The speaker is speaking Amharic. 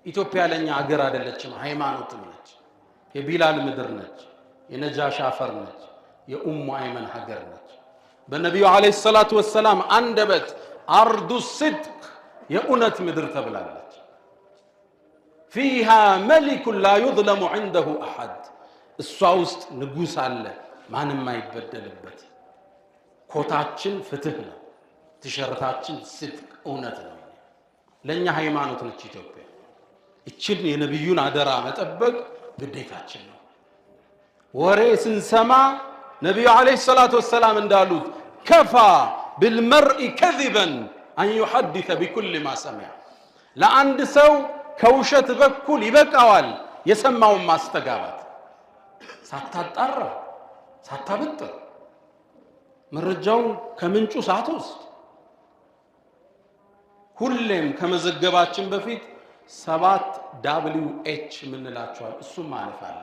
ኢትዮጵያ ለኛ ሀገር አይደለችም ሃይማኖት ነች የቢላል ምድር ነች የነጃሽ አፈር ነች የኡሙ አይመን ሀገር ነች በነብዩ አለይሂ ሰላቱ ወሰለም አንደበት አርዱ ሲድቅ የኡነት ምድር ተብላለች فيها ملك لا يظلم عنده احد እሷ ውስጥ ንጉስ አለ ማንም አይበደልበት ኮታችን ፍትህ ነው ትሸርታችን ሲድቅ እውነት ነው ለኛ ሃይማኖት ነች ኢትዮጵያ እቺን የነብዩን አደራ መጠበቅ ግዴታችን ነው ወሬ ስንሰማ ነብዩ አለይሂ ሰላቱ ወሰለም እንዳሉት ከፋ بالمرء كذبا ان يحدث بكل ما سمع ለአንድ ሰው ከውሸት በኩል ይበቃዋል የሰማውን ማስተጋባት ሳታጣራ ሳታበጥር መረጃው ከምንጩ ሳትወስድ ሁሌም ከመዘገባችን በፊት 7 WH ምንላቸዋል እሱም ማለፍ አለ